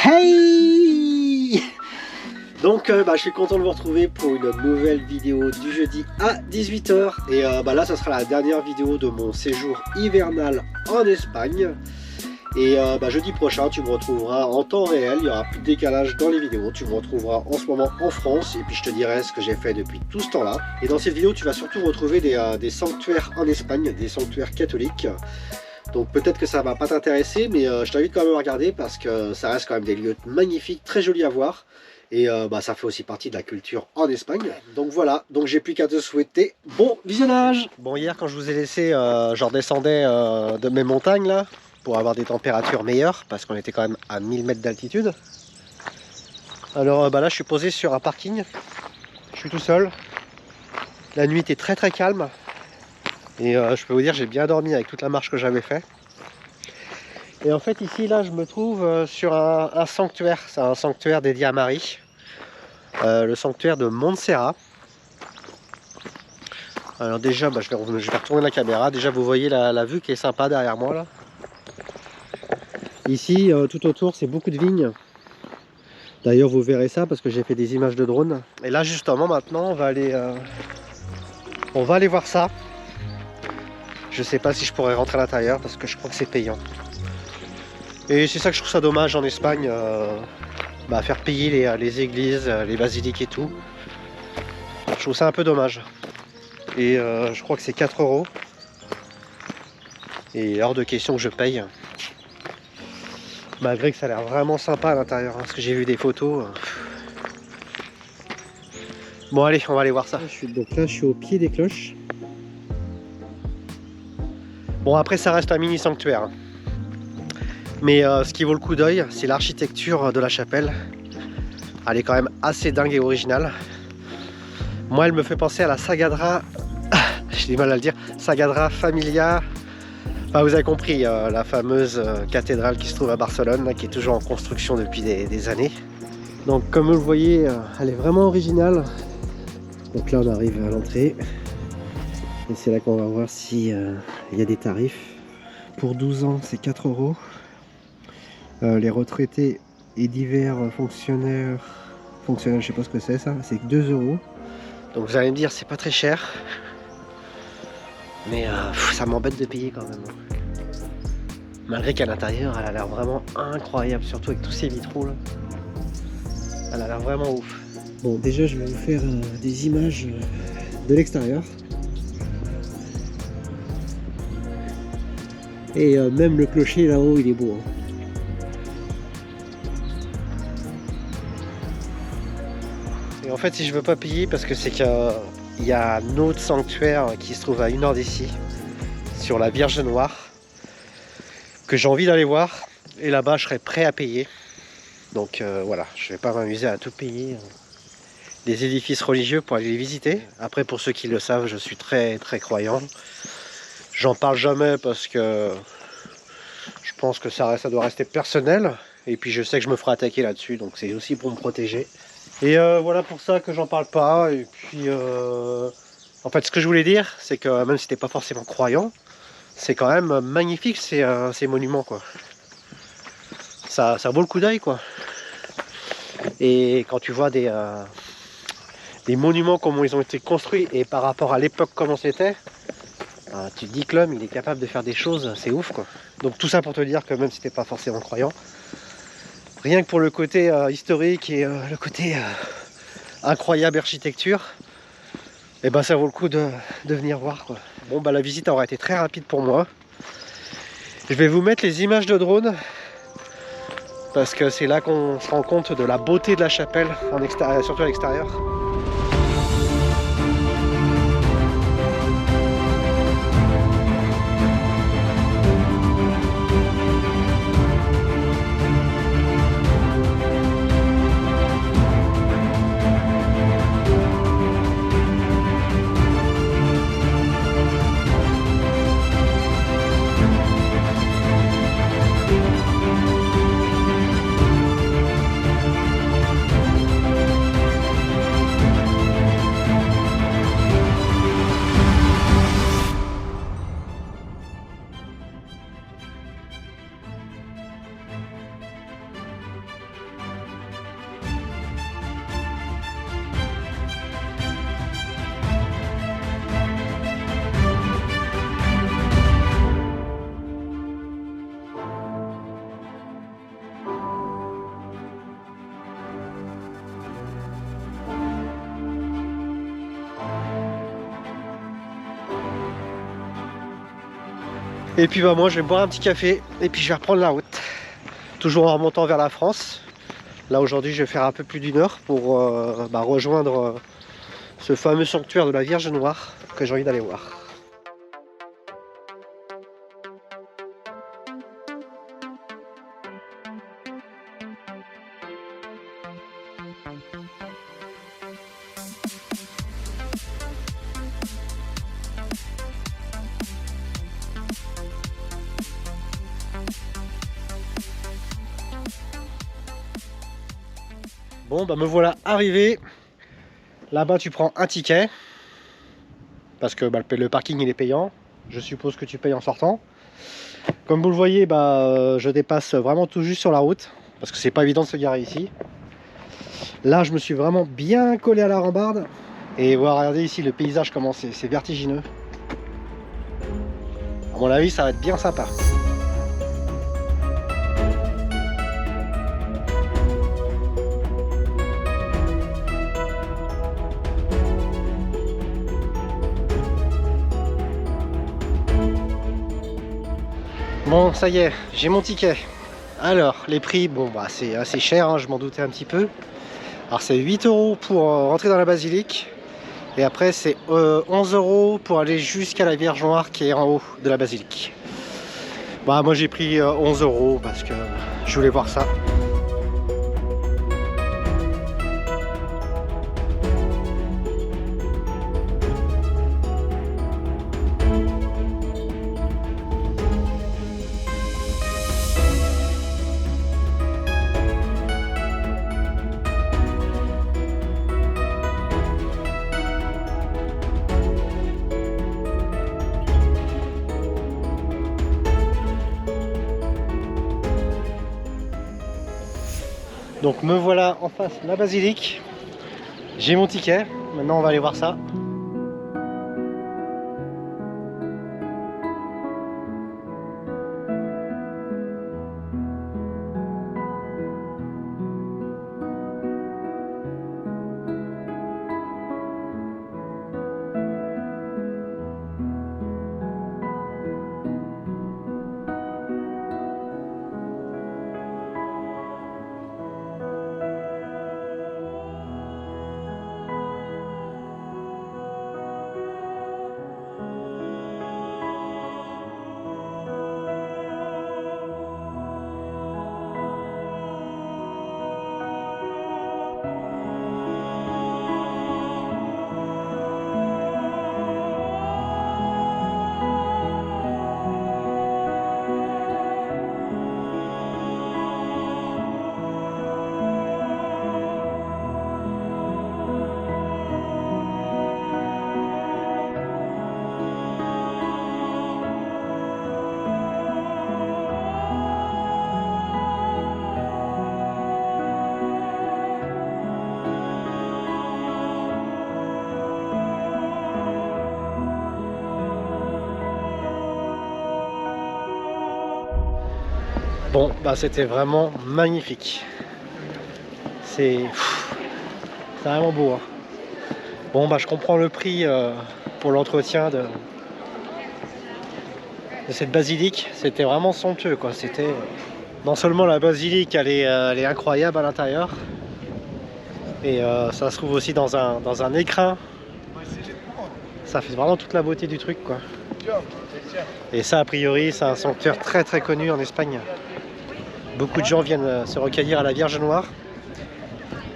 Hey! Donc je suis content de vous retrouver pour une nouvelle vidéo du jeudi à 18 h. Et là ça sera la dernière vidéo de mon séjour hivernal en Espagne. Et jeudi prochain tu me retrouveras en temps réel, il n'y aura plus de décalage dans les vidéos. Tu me retrouveras en ce moment en France et puis je te dirai ce que j'ai fait depuis tout ce temps là. Et dans cette vidéo tu vas surtout retrouver des sanctuaires en Espagne, des sanctuaires catholiques. Donc peut-être que ça va pas t'intéresser, mais je t'invite quand même à regarder parce que ça reste quand même des lieux magnifiques, très jolis à voir. Et ça fait aussi partie de la culture en Espagne. Donc voilà, donc j'ai plus qu'à te souhaiter bon visionnage. Bon, hier quand je vous ai laissé, je redescendais de mes montagnes là, pour avoir des températures meilleures, parce qu'on était quand même à 1000 mètres d'altitude. Alors là je suis posé sur un parking, je suis tout seul. La nuit était très très calme. Et je peux vous dire, j'ai bien dormi avec toute la marche que j'avais fait. Et en fait, ici, là, je me trouve sur un sanctuaire. C'est un sanctuaire dédié à Marie. Le sanctuaire de Montserrat. Alors déjà, je vais retourner la caméra. Déjà, vous voyez la vue qui est sympa derrière moi, là. Ici, tout autour, c'est beaucoup de vignes. D'ailleurs, vous verrez ça parce que j'ai fait des images de drone. Et là, justement, maintenant, on va aller voir ça. Je sais pas si je pourrais rentrer à l'intérieur parce que je crois que c'est payant. Et c'est ça que je trouve ça dommage en Espagne, faire payer les églises, les basiliques et tout. Je trouve ça un peu dommage. Et je crois que c'est 4 €. Et hors de question que je paye. Malgré que ça a l'air vraiment sympa à l'intérieur, parce que j'ai vu des photos. Bon allez, on va aller voir ça. Donc là je suis au pied des cloches. Bon après ça reste un mini sanctuaire. Mais ce qui vaut le coup d'œil, c'est l'architecture de la chapelle. Elle est quand même assez dingue et originale. Moi elle me fait penser à la Sagrada, j'ai du mal à le dire, Sagrada Familia. Enfin, vous avez compris, la fameuse cathédrale qui se trouve à Barcelone, là, qui est toujours en construction depuis des années. Donc comme vous le voyez, elle est vraiment originale. Donc là on arrive à l'entrée. Et c'est là qu'on va voir si il y a des tarifs. Pour 12 ans c'est 4 €. Les retraités et divers fonctionnaires, je sais pas ce que c'est ça, c'est 2 €. Donc vous allez me dire c'est pas très cher. Mais ça m'embête de payer quand même. Malgré qu'à l'intérieur elle a l'air vraiment incroyable, surtout avec tous ces vitraux là. Elle a l'air vraiment ouf. Bon déjà je vais vous faire des images de l'extérieur. Et même le clocher là-haut il est beau. Et en fait si je veux pas payer, parce que c'est qu'il y a un autre sanctuaire qui se trouve à 1 heure d'ici, sur la Vierge Noire, que j'ai envie d'aller voir. Et là-bas je serais prêt à payer. Donc voilà, je vais pas m'amuser à tout payer. Des édifices religieux pour aller les visiter. Après pour ceux qui le savent, je suis très très croyant. J'en parle jamais parce que je pense que ça doit rester personnel. Et puis je sais que je me ferai attaquer là-dessus, donc c'est aussi pour me protéger. Et voilà pour ça que j'en parle pas. Et puis en fait ce que je voulais dire, c'est que même si t'es pas forcément croyant, c'est quand même magnifique ces monuments quoi. Ça vaut le coup d'œil quoi. Et quand tu vois des monuments comment ils ont été construits et par rapport à l'époque comment c'était, tu te dis que l'homme il est capable de faire des choses, c'est ouf quoi. Donc tout ça pour te dire que même si t'es pas forcément croyant, rien que pour le côté historique et le côté incroyable architecture, et ça vaut le coup de venir voir quoi. Bon la visite aura été très rapide pour moi. Je vais vous mettre les images de drone parce que c'est là qu'on se rend compte de la beauté de la chapelle en extérieur, surtout à l'extérieur. Et puis bah moi je vais boire un petit café et puis je vais reprendre la route. Toujours en remontant vers la France. Là aujourd'hui je vais faire un peu plus d'1 heure pour rejoindre ce fameux sanctuaire de la Vierge Noire que j'ai envie d'aller voir. Bon bah me voilà arrivé. Là-bas tu prends un ticket. Parce que le parking il est payant. Je suppose que tu payes en sortant. Comme vous le voyez, je dépasse vraiment tout juste sur la route. Parce que c'est pas évident de se garer ici. Là je me suis vraiment bien collé à la rambarde. Et voilà, regardez ici le paysage comment c'est vertigineux. À mon avis ça va être bien sympa. Bon, ça y est, j'ai mon ticket. Alors, les prix, bon, c'est assez cher, hein, je m'en doutais un petit peu. Alors, c'est 8 € pour rentrer dans la basilique. Et après, c'est 11 € pour aller jusqu'à la Vierge Noire qui est en haut de la basilique. Bah, moi, j'ai pris 11 € parce que je voulais voir ça. Donc me voilà en face de la basilique. J'ai mon ticket. Maintenant on va aller voir ça. Bon, c'était vraiment magnifique. C'est vraiment beau. Hein. Bon, je comprends le prix pour l'entretien de cette basilique. C'était vraiment somptueux, quoi. C'était non seulement la basilique, elle est incroyable à l'intérieur, et ça se trouve aussi dans un écrin. Ça fait vraiment toute la beauté du truc, quoi. Et ça, a priori, c'est un sanctuaire très très connu en Espagne. Beaucoup de gens viennent se recueillir à la Vierge Noire.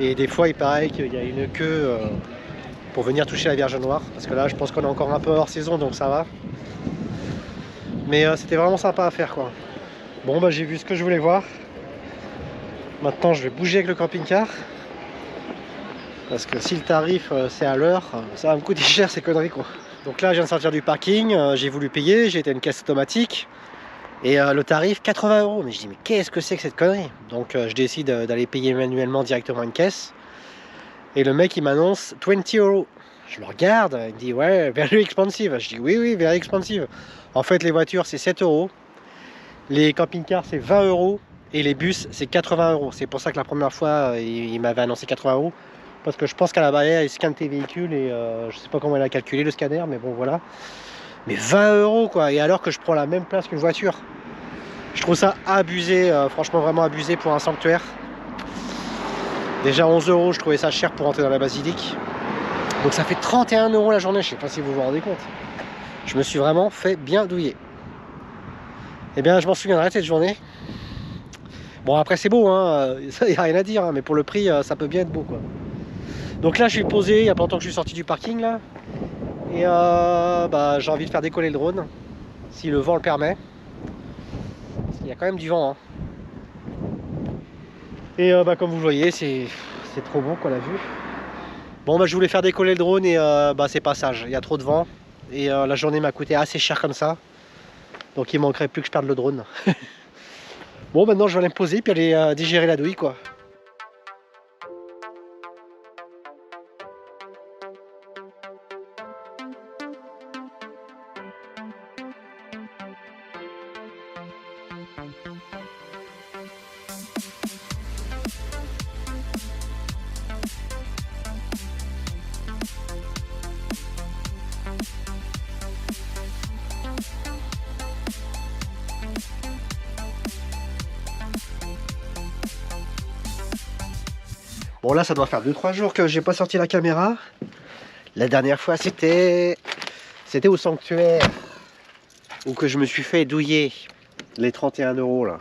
Et des fois, il paraît qu'il y a une queue pour venir toucher la Vierge Noire. Parce que là, je pense qu'on est encore un peu hors saison, donc ça va. Mais c'était vraiment sympa à faire, quoi. Bon, j'ai vu ce que je voulais voir. Maintenant, je vais bouger avec le camping-car. Parce que si le tarif, c'est à l'heure, ça va me coûter cher ces conneries, quoi. Donc là, je viens de sortir du parking. J'ai voulu payer. J'ai été à une caisse automatique. Et le tarif 80 €. Mais je dis mais qu'est-ce que c'est que cette connerie? Donc je décide d'aller payer manuellement directement une caisse. Et le mec il m'annonce 20 €. Je le regarde, il me dit ouais, very expensive. Je dis oui, very expensive. En fait les voitures c'est 7 €. Les camping-cars c'est 20 €. Et les bus c'est 80 €. C'est pour ça que la première fois il m'avait annoncé 80 €. Parce que je pense qu'à la barrière il scanne tes véhicules et je sais pas comment il a calculé le scanner, mais bon voilà. Mais 20 € quoi, et alors que je prends la même place qu'une voiture. Je trouve ça abusé, franchement vraiment abusé pour un sanctuaire. Déjà 11 € je trouvais ça cher pour entrer dans la basilique. Donc ça fait 31 € la journée, je sais pas si vous vous rendez compte. Je me suis vraiment fait bien douiller. Eh bien je m'en souviendrai de cette journée. Bon après c'est beau, hein, ça y a rien à dire, hein, mais pour le prix ça peut bien être beau quoi. Donc là je suis posé, il y a pas longtemps que je suis sorti du parking là. Et bah, j'ai envie de faire décoller le drone, si le vent le permet. Il y a quand même du vent. Hein. Et bah, comme vous le voyez, c'est trop beau quoi la vue. Bon bah je voulais faire décoller le drone et bah c'est pas sage, il y a trop de vent. Et la journée m'a coûté assez cher comme ça. Donc il manquerait plus que je perde le drone. Bon maintenant je vais aller me poser puis aller digérer la douille quoi. Bon là ça doit faire 2-3 jours que j'ai pas sorti la caméra. La dernière fois c'était au sanctuaire où que je me suis fait douiller les 31 € là,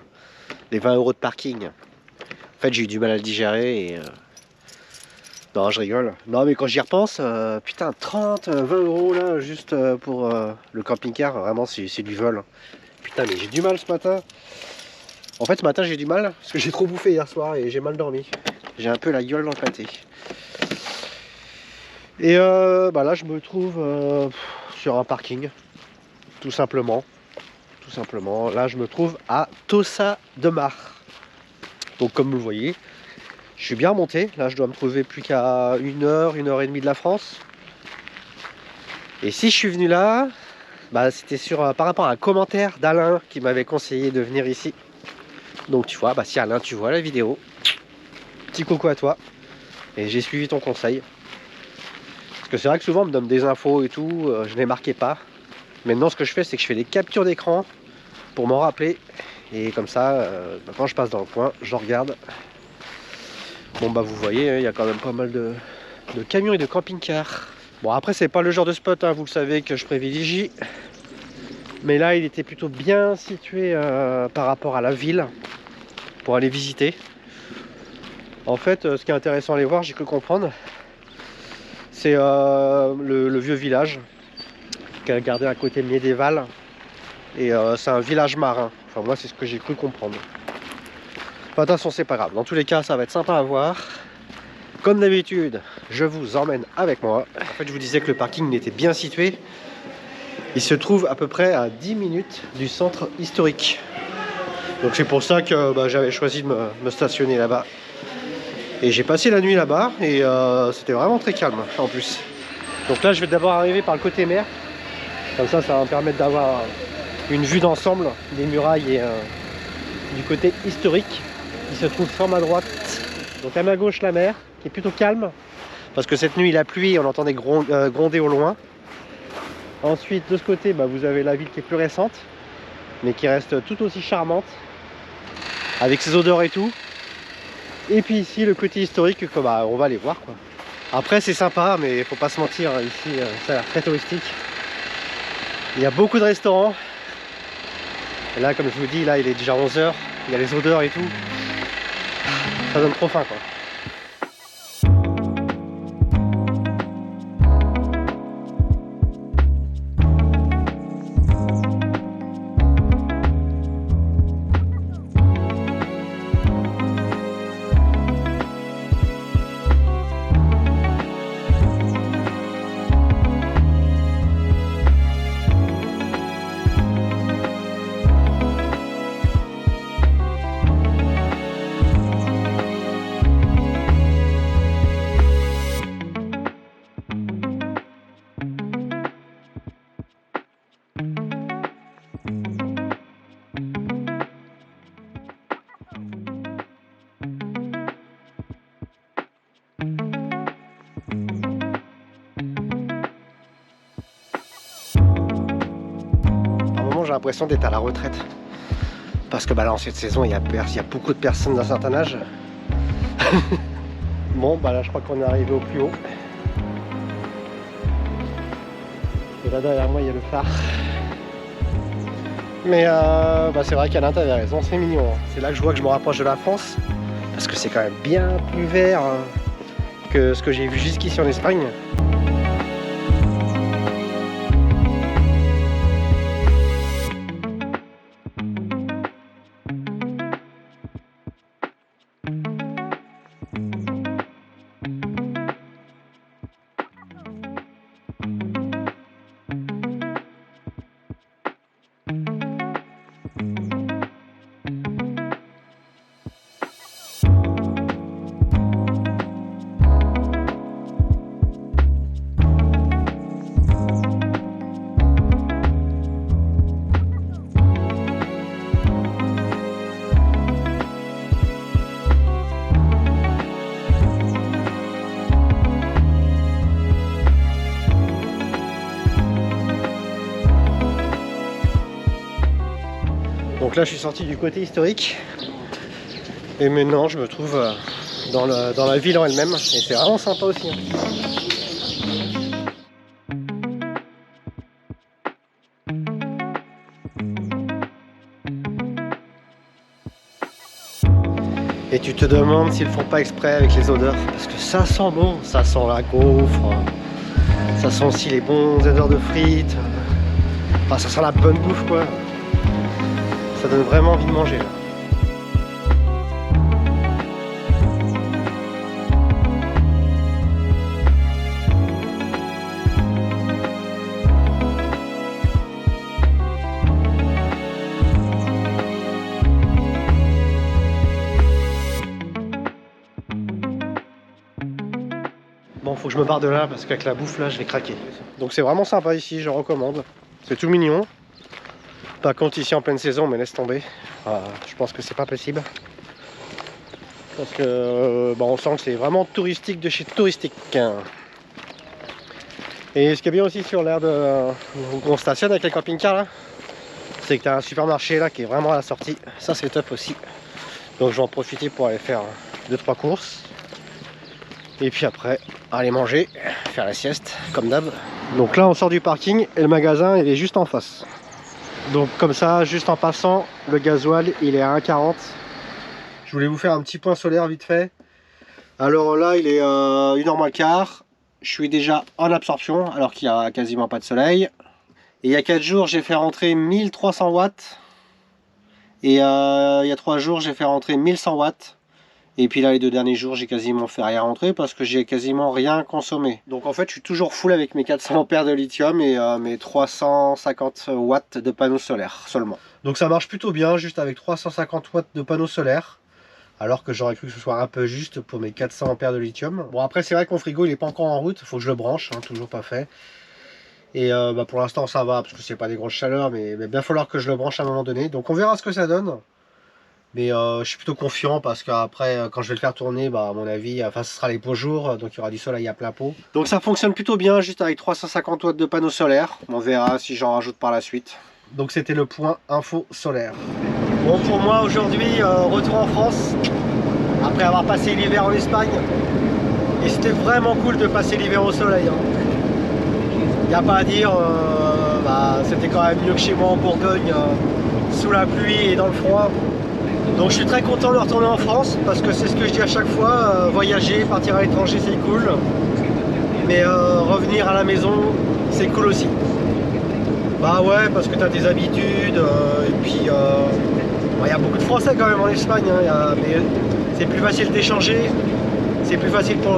les 20 € de parking. En fait j'ai eu du mal à le digérer et non je rigole. Non mais quand j'y repense, putain 30, 20 € là juste pour le camping-car, vraiment c'est du vol. Putain mais j'ai du mal ce matin. En fait ce matin j'ai du mal parce que j'ai trop bouffé hier soir et j'ai mal dormi. J'ai un peu la gueule dans le pâté. Et bah là je me trouve sur un parking, tout simplement. Tout simplement. Là je me trouve à Tossa de Mar. Donc comme vous le voyez, je suis bien remonté. Là je dois me trouver plus qu'à 1 heure et demie de la France. Et si je suis venu là, bah, c'était par rapport à un commentaire d'Alain qui m'avait conseillé de venir ici. Donc tu vois, bah, si Alain tu vois la vidéo, petit coucou à toi. Et j'ai suivi ton conseil. Parce que c'est vrai que souvent on me donne des infos et tout, je ne les marquais pas. Maintenant ce que je fais c'est que je fais des captures d'écran pour m'en rappeler. Et comme ça, quand je passe dans le coin, je regarde. Bon bah vous voyez, il y a quand même pas mal de camions et de camping-cars. Bon après c'est pas le genre de spot, hein, vous le savez, que je privilégie. Mais là il était plutôt bien situé par rapport à la ville pour aller visiter. En fait ce qui est intéressant à aller voir, j'ai cru comprendre, c'est le vieux village qui a gardé un côté médiéval. Et c'est un village marin. Enfin moi c'est ce que j'ai cru comprendre. Enfin, attention c'est pas grave, dans tous les cas ça va être sympa à voir. Comme d'habitude je vous emmène avec moi. En fait je vous disais que le parking était bien situé. Il se trouve à peu près à 10 minutes du centre historique. Donc c'est pour ça que bah, j'avais choisi de me stationner là-bas. Et j'ai passé la nuit là-bas et c'était vraiment très calme en plus. Donc là je vais d'abord arriver par le côté mer. Comme ça va me permettre d'avoir une vue d'ensemble des murailles et du côté historique qui se trouve sur ma droite. Donc à ma gauche la mer qui est plutôt calme. Parce que cette nuit la pluie, on entendait gronder au loin. Ensuite de ce côté bah, vous avez la ville qui est plus récente. Mais qui reste tout aussi charmante. Avec ses odeurs et tout. Et puis ici le côté historique que bah, on va aller voir quoi. Après c'est sympa mais il faut pas se mentir, ici ça a l'air très touristique. Il y a beaucoup de restaurants. Et là comme je vous dis, là il est déjà 11 h, il y a les odeurs et tout. Ça donne trop faim quoi. j'ai l'impression d'être à la retraite. Parce que bah, là, en cette saison, il y a beaucoup de personnes d'un certain âge. Bon, bah là, je crois qu'on est arrivé au plus haut. Et là, derrière moi, il y a le phare. Mais bah, c'est vrai qu'Alain, t'avais raison, c'est mignon. Hein. C'est là que je vois que je me rapproche de la France. Parce que c'est quand même bien plus vert que ce que j'ai vu jusqu'ici en Espagne. Donc là je suis sorti du côté historique et maintenant je me trouve dans la ville en elle-même et c'est vraiment sympa aussi. Hein. Et tu te demandes s'ils font pas exprès avec les odeurs parce que ça sent bon, ça sent la gaufre, ça sent aussi les bons odeurs de frites, enfin ça sent la bonne bouffe quoi. Ça donne vraiment envie de manger là. Bon, faut que je me barre de là parce qu'avec la bouffe là je vais craquer. Donc c'est vraiment sympa ici, je recommande. C'est tout mignon. Par contre ici en pleine saison, mais laisse tomber. Je pense que c'est pas possible. Parce que on sent que c'est vraiment touristique de chez touristique. Et ce qui est bien aussi sur l'aire où on stationne avec les camping-cars là, c'est que tu as un supermarché là qui est vraiment à la sortie. Ça c'est top aussi. Donc je vais en profiter pour aller faire 2-3 courses. Et puis après, aller manger, faire la sieste, comme d'hab. Donc là on sort du parking et le magasin il est juste en face. Donc comme ça, juste en passant, le gasoil il est à 1,40. Je voulais vous faire un petit point solaire vite fait. Alors là il est 1h moins le quart. Je suis déjà en absorption alors qu'il n'y a quasiment pas de soleil. Et il y a 4 jours j'ai fait rentrer 1300 watts. Et il y a 3 jours j'ai fait rentrer 1100 watts. Et puis là les 2 derniers jours j'ai quasiment fait rien rentrer parce que j'ai quasiment rien consommé. Donc en fait je suis toujours full avec mes 400 ampères de lithium et mes 350 watts de panneaux solaires seulement. Donc ça marche plutôt bien juste avec 350 watts de panneaux solaires. Alors que j'aurais cru que ce soit un peu juste pour mes 400 ampères de lithium. Bon après c'est vrai que mon frigo il est pas encore en route, il faut que je le branche, hein, toujours pas fait. Et pour l'instant ça va parce que c'est pas des grosses chaleurs mais il va bien falloir que je le branche à un moment donné. Donc on verra ce que ça donne. Mais je suis plutôt confiant parce qu'après quand je vais le faire tourner, à mon avis, ce sera les beaux jours, donc il y aura du soleil à plein pot. Donc ça fonctionne plutôt bien juste avec 350 watts de panneaux solaires. On verra si j'en rajoute par la suite. Donc c'était le point info solaire. Bon pour moi aujourd'hui, retour en France, après avoir passé l'hiver en Espagne. Et c'était vraiment cool de passer l'hiver au soleil. Il n'y a pas à dire, c'était quand même mieux que chez moi en Bourgogne, sous la pluie et dans le froid. Donc je suis très content de retourner en France parce que c'est ce que je dis à chaque fois, voyager, partir à l'étranger c'est cool, mais revenir à la maison c'est cool aussi. Bah ouais, parce que tu as des habitudes et puis il y a beaucoup de Français quand même en Espagne, hein, mais c'est plus facile d'échanger, c'est plus facile pour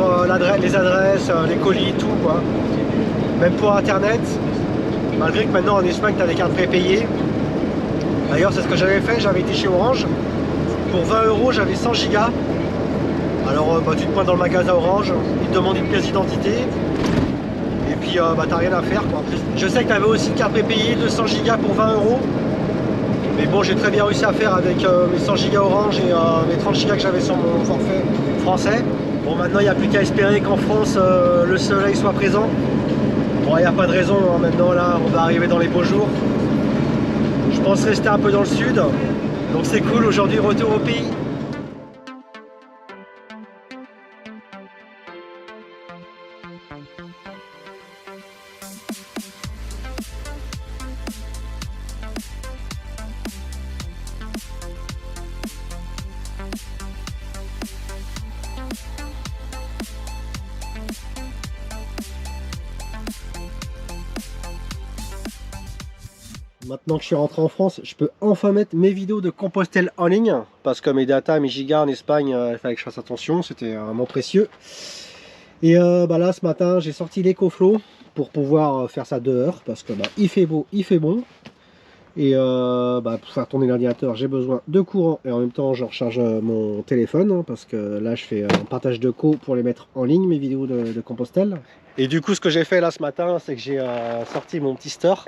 les adresses, les colis, tout quoi. Même pour internet, malgré que maintenant en Espagne tu as des cartes prépayées. D'ailleurs c'est ce que j'avais fait, j'avais été chez Orange. Pour 20 € j'avais 100 gigas. Alors tu te pointes dans le magasin Orange, ils te demandent une pièce d'identité. Et puis t'as rien à faire quoi. Je sais que tu avais aussi une carte prépayée de 100 gigas pour 20 €. Mais bon j'ai très bien réussi à faire avec mes 100 gigas Orange et mes 30 gigas que j'avais sur mon forfait français. Bon maintenant il n'y a plus qu'à espérer qu'en France le soleil soit présent. Bon il n'y a pas de raison, hein. Maintenant là on va arriver dans les beaux jours. pense rester un peu dans le sud. Donc c'est cool, aujourd'hui retour au pays. Maintenant que je suis rentré en France, je peux enfin mettre mes vidéos de Compostelle en ligne. Parce que mes data, mes gigas en Espagne, il fallait que je fasse attention, c'était vraiment précieux. Et là ce matin, j'ai sorti l'EcoFlow pour pouvoir faire ça dehors. Parce que il fait beau, il fait bon. Et pour faire tourner l'ordinateur, j'ai besoin de courant. Et en même temps, je recharge mon téléphone. Hein, parce que là, je fais un partage de co pour les mettre en ligne, mes vidéos de Compostelle. Et du coup, ce que j'ai fait là ce matin, c'est que j'ai sorti mon petit store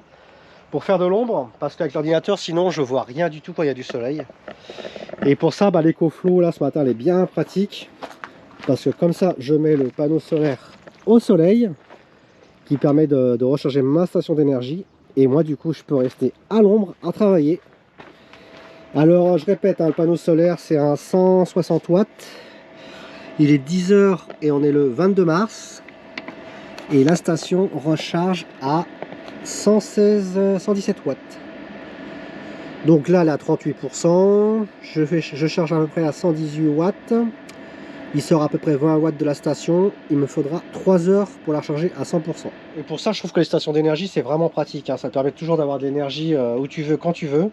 pour faire de l'ombre, parce qu'avec l'ordinateur sinon je vois rien du tout quand il y a du soleil. Et pour ça l'EcoFlow là ce matin elle est bien pratique, parce que comme ça je mets le panneau solaire au soleil qui permet de recharger ma station d'énergie, et moi du coup je peux rester à l'ombre à travailler. Alors je répète, hein, le panneau solaire c'est un 160 watts, il est 10 h et on est le 22 mars, et la station recharge à 117 watts. Donc là elle est à 38%, je charge à peu près à 118 watts, il sort à peu près 20 watts de la station, il me faudra 3 heures pour la recharger à 100%. Et pour ça je trouve que les stations d'énergie c'est vraiment pratique, hein. Ça te permet toujours d'avoir de l'énergie où tu veux, quand tu veux.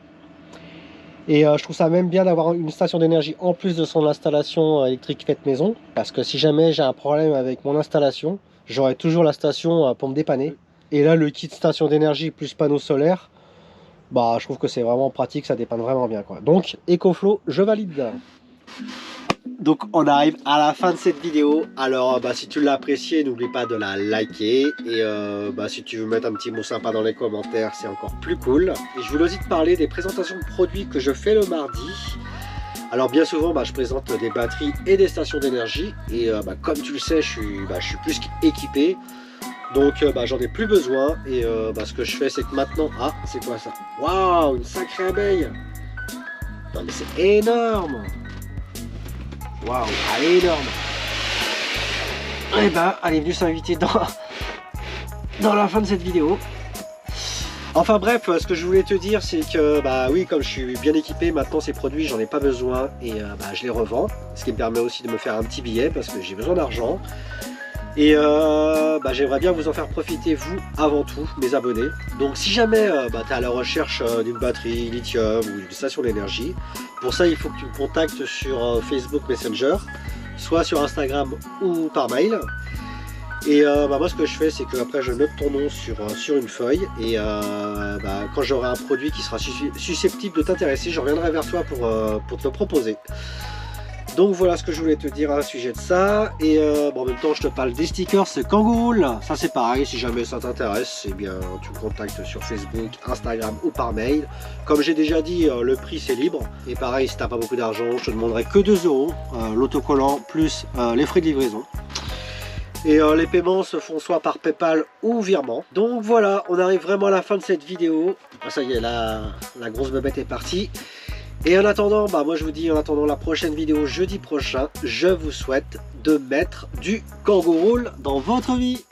Et je trouve ça même bien d'avoir une station d'énergie en plus de son installation électrique faite maison, parce que si jamais j'ai un problème avec mon installation, j'aurai toujours la station pour me dépanner. Et là, le kit station d'énergie plus panneau solaire, je trouve que c'est vraiment pratique, ça dépanne vraiment bien, quoi. Donc, EcoFlow, je valide. Donc, on arrive à la fin de cette vidéo. Alors, si tu l'as apprécié, n'oublie pas de la liker. Et si tu veux mettre un petit mot sympa dans les commentaires, c'est encore plus cool. Et je voulais aussi te parler des présentations de produits que je fais le mardi. Alors bien souvent je présente des batteries et des stations d'énergie. Et comme tu le sais, je suis plus qu'équipé. Donc j'en ai plus besoin. Et ce que je fais, c'est que maintenant... Ah, c'est quoi ça? Waouh, une sacrée abeille! Non mais c'est énorme! Waouh, elle est énorme! Et elle est venue s'inviter dans la fin de cette vidéo. Enfin bref, ce que je voulais te dire, c'est que oui, comme je suis bien équipé, maintenant ces produits j'en ai pas besoin, et je les revends, ce qui me permet aussi de me faire un petit billet parce que j'ai besoin d'argent. Et j'aimerais bien vous en faire profiter, vous avant tout, mes abonnés. Donc si jamais tu es à la recherche d'une batterie lithium ou d'une station d'énergie, pour ça il faut que tu me contactes sur Facebook Messenger, soit sur Instagram ou par mail. Et moi ce que je fais, c'est que après je note ton nom sur une feuille, et quand j'aurai un produit qui sera susceptible de t'intéresser, je reviendrai vers toi pour te le proposer. Donc voilà ce que je voulais te dire à sujet de ça. Et en même temps je te parle des stickers Kangourou. Ça c'est pareil, si jamais ça t'intéresse, eh bien tu me contactes sur Facebook, Instagram ou par mail. Comme j'ai déjà dit, le prix c'est libre. Et pareil, si t'as pas beaucoup d'argent, je te demanderai que 2 €, l'autocollant plus les frais de livraison. Et les paiements se font soit par PayPal ou virement. Donc voilà, on arrive vraiment à la fin de cette vidéo. Ça y est, la grosse bébête est partie. Et en attendant, moi je vous dis, en attendant la prochaine vidéo jeudi prochain, je vous souhaite de mettre du kangourou dans votre vie.